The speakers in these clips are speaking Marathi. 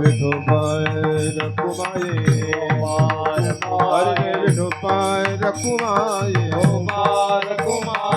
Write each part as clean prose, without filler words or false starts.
विठोबाय रखुमाये हरे विठोबाय रखुमाये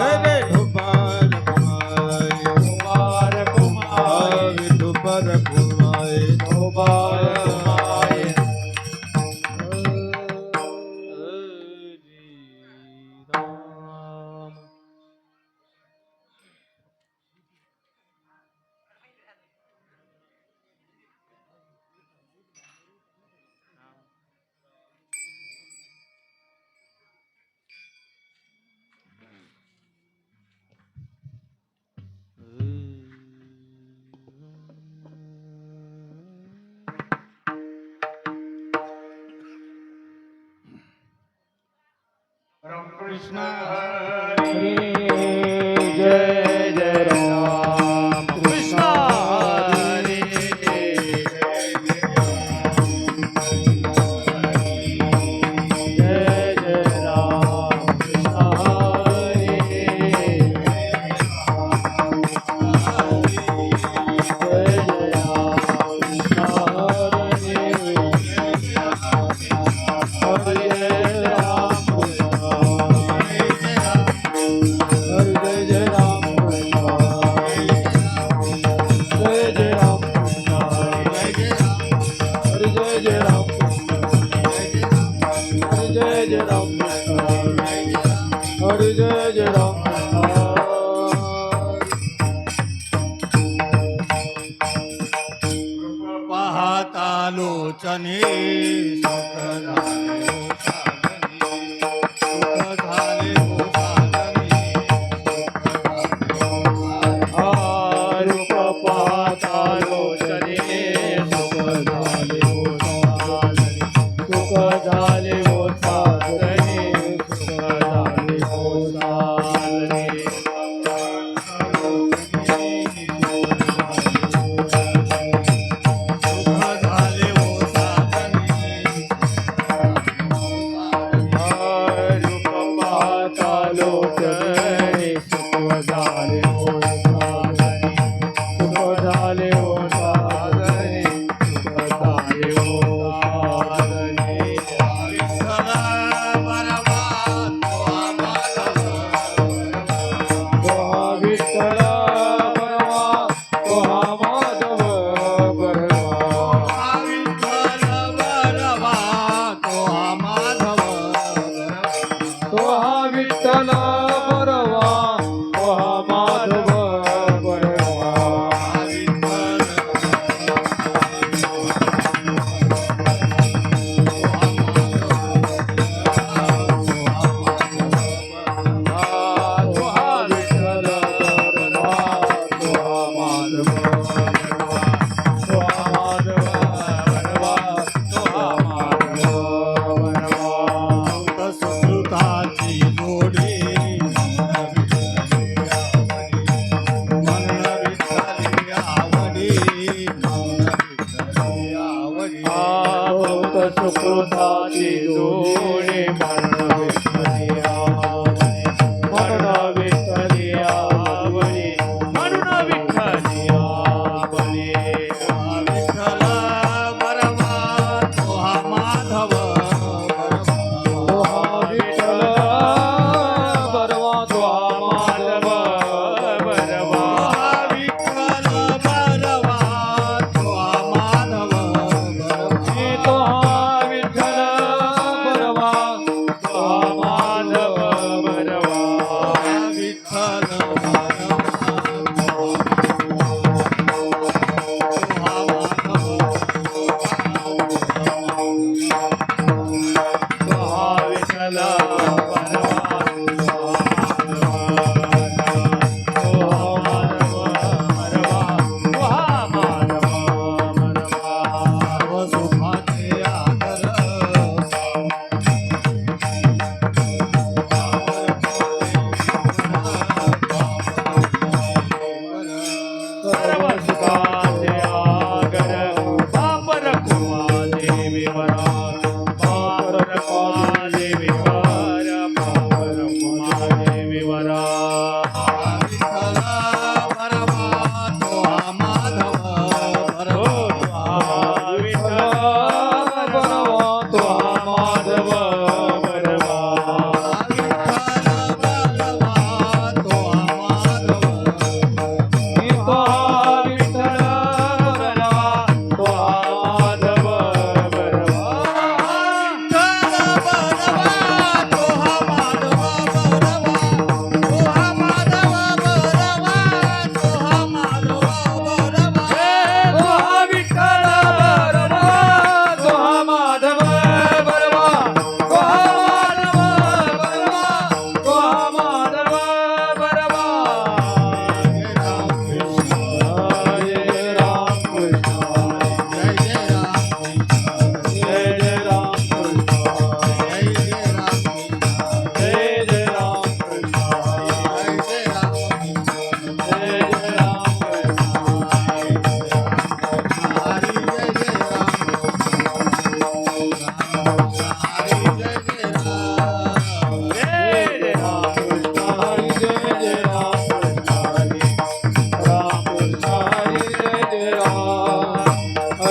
हरे विठोबाय रखुमाये विठोबा रखुमाये कृष्ण हरे जय जय राम कृष्ण हरे जय जय राम कृष्ण हरे हरे जय जय राम पाहता लोचने सुख झाले हो साधने रूप पाहता लोचने सुख झाले हो साधने सुख झाले हो साधने सुख झाले हो साधने सुकृताची जोडे मरण विठ्ठली आवडे मरण विठ्ठली आवडे मरण विठ्ठली आवडे विठ्ठल बरवा तो हा माधव तो हा विठ्ठल बरवा तो हा माधव बरवा विठ्ठल बरवा तो हा माधव तो हा विठ्ठल बरवा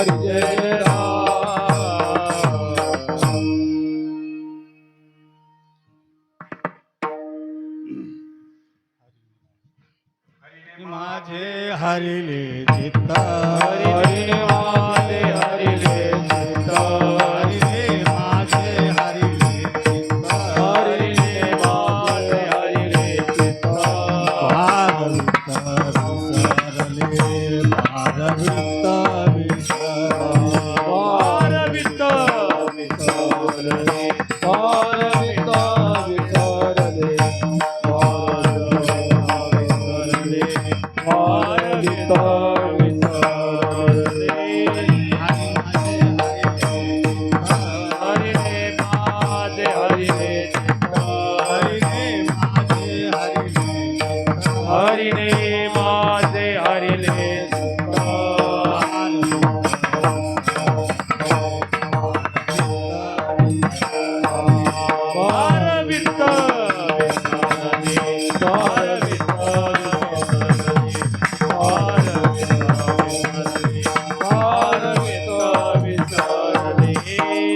हरी जय जय राम माझे हरिले चित्त हरिने माझे हरिले चित्त हरिले माझे हरिले चित्त हरिने माझे हरिले चित्त भारवित्त विसरले भारवित्त विसरले भारवित्त विसरले भारवित्त विसरले हरिने माझे हरिले चित्त हरिने माझे हरिले चित्त भारवित्त विसरले भारवित्त विसरले भारवित्त विसरले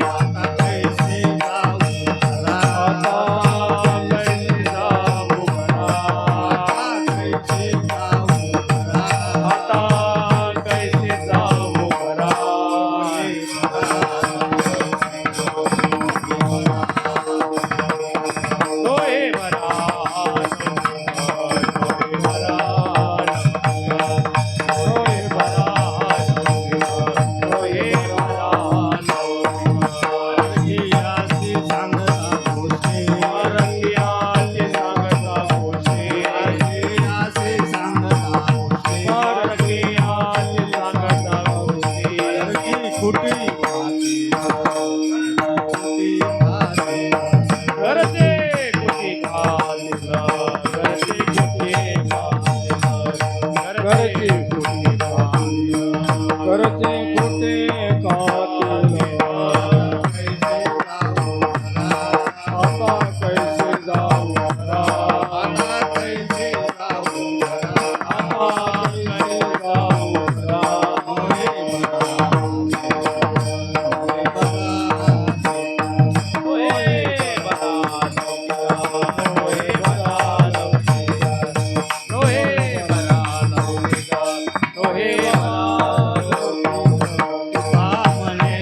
आता कैसे जाऊ खरा आता कैसे जाऊ खरा डोळे भरा डोळे भरा डोळे भरा रंगियाची सांगता गोष्टी रंगियाची सांगता गोष्टी रंगियाची सांगता गोष्टी कुटी घरचे कुठे खाल्लं घरचे कुठे खाल्लं घरचे कुठे खाल्लं करते कुठे कातले आता कैसे जाऊ खरा आता कैसे जाऊ खरा म्हणे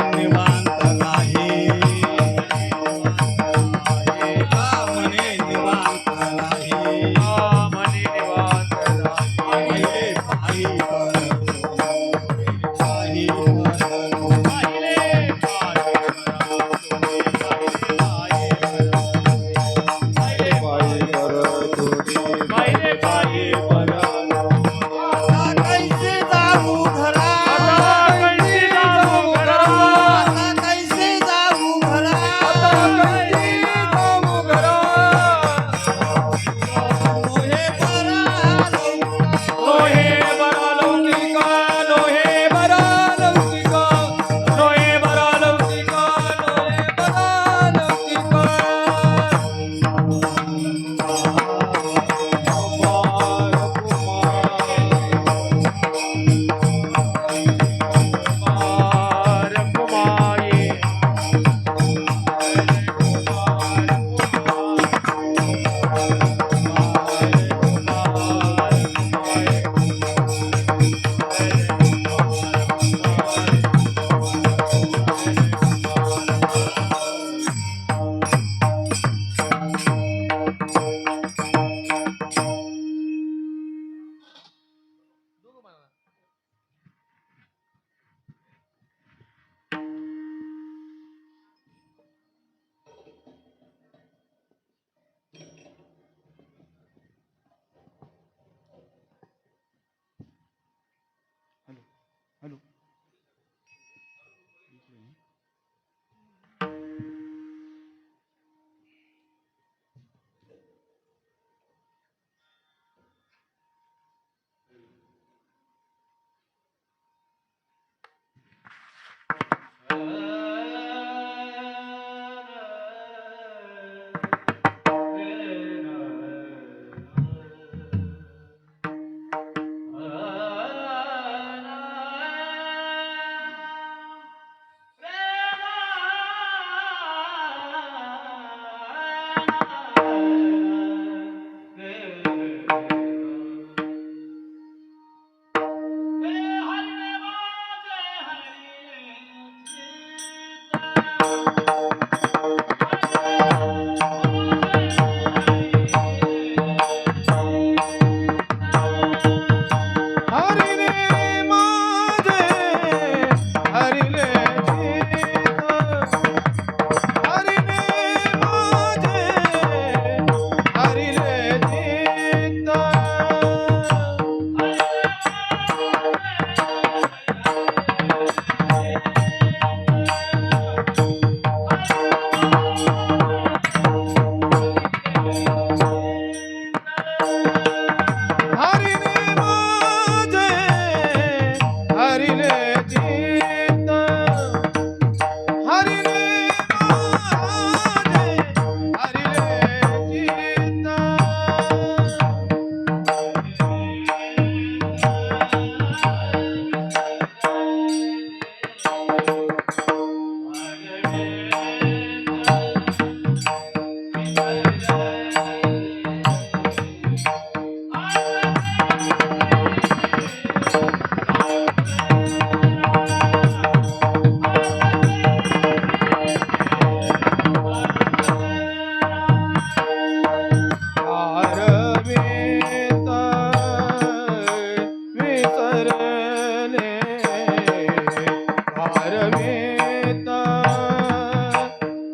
हरवेत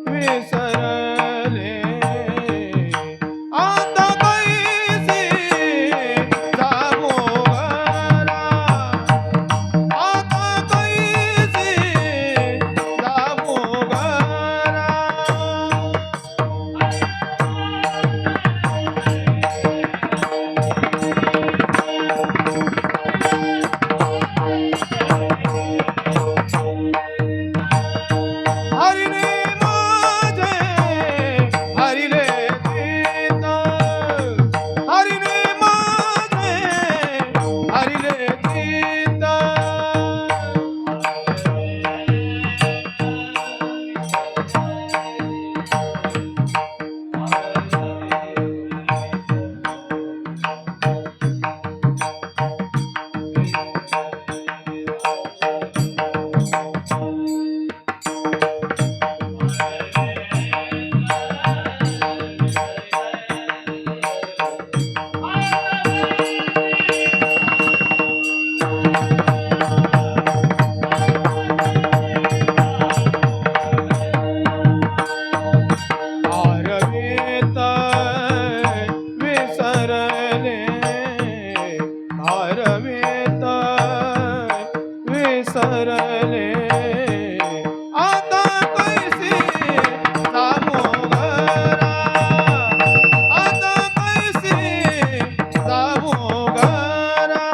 विसरले आता कैसे जावो घरा आता कैसे जावो घरा हरिले माझे हरिले गीत हरिले माझे हरिले गीत हरवेत विसरले हरवेत विसरले आता कैसे जावो घरा आता कैसे जावो घरा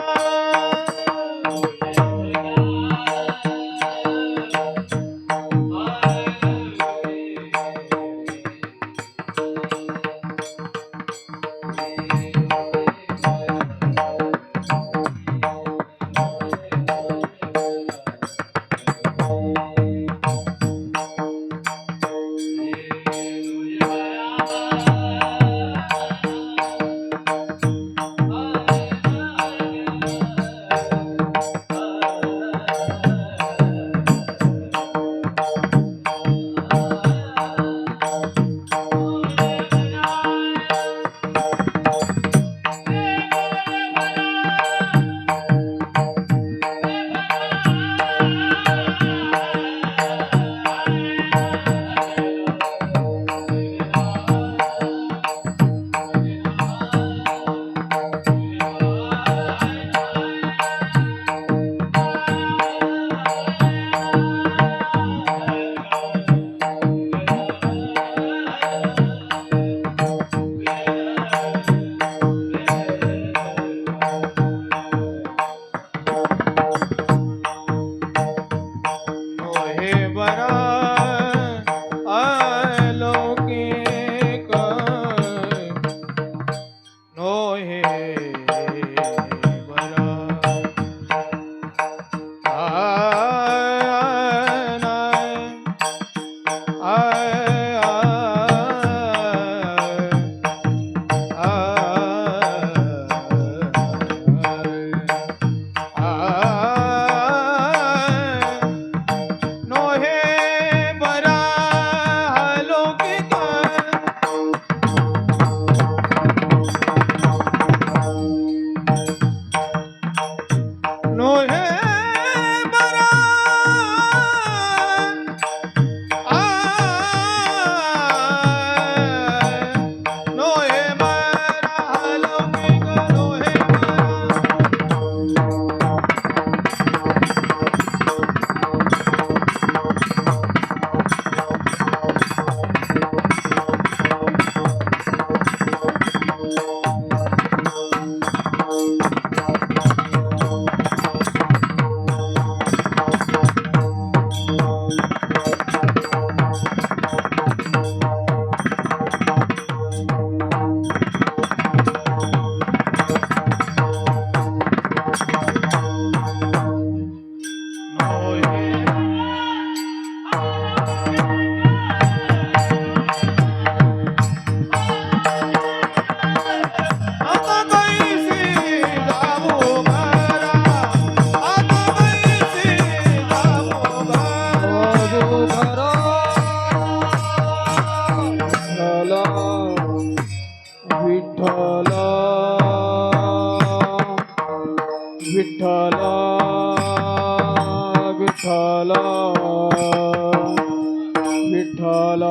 विठ्ठल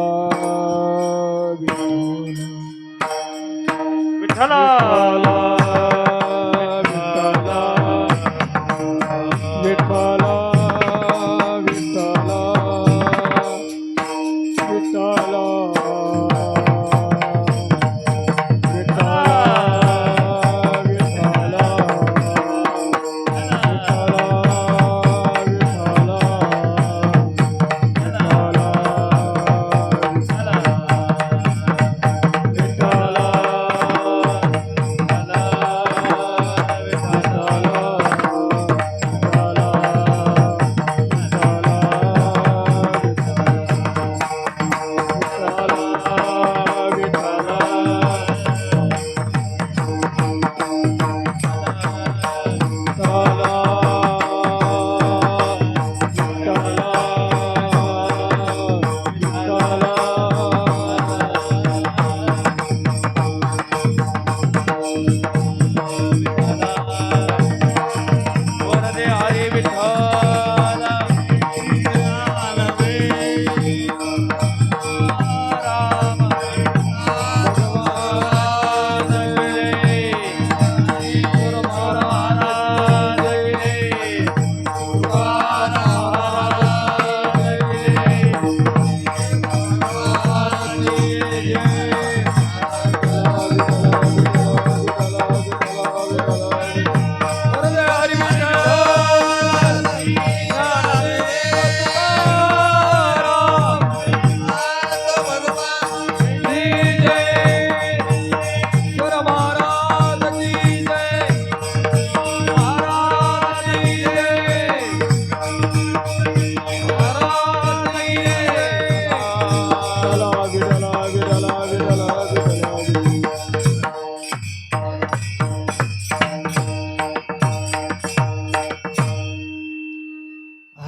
विठ्ठला विठ्ठल विठ्ठल विठ्ठल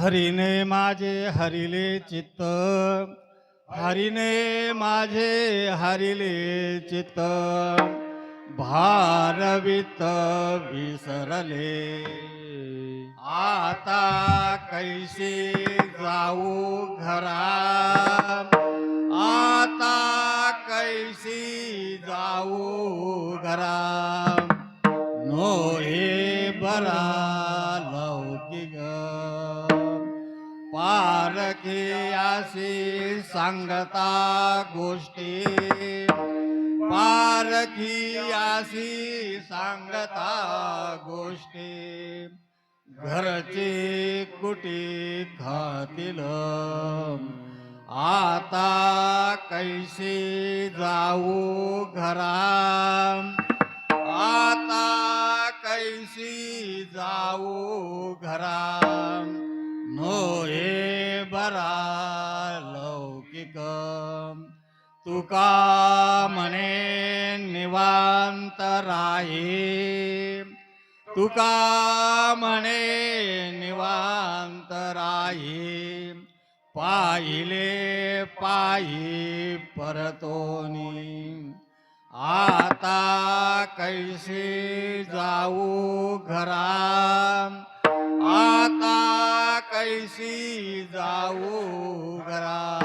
हरीने माझे हरिले चित्त, हरीने माझे हरिले चित्त, भारवित विसरले, आता कैसे जाऊ घरा, आता कैसी जाऊ घरा, नो हे बरा लौकिक पारखी अशी सांगता गोष्टी, पारखी अशी सांगता गोष्टी, घरचे कुटी खातील, आता कैसे जाऊ घरा, आता कैसी जाऊ घरा, नो हे बरा लौकिक, तुका म्हणे निवांत राही, तुका म्हणे निवांत राही, पाहिले पायी परतोनी, आता कैसे जाऊ घरा, आता कैसी जाऊ घरा,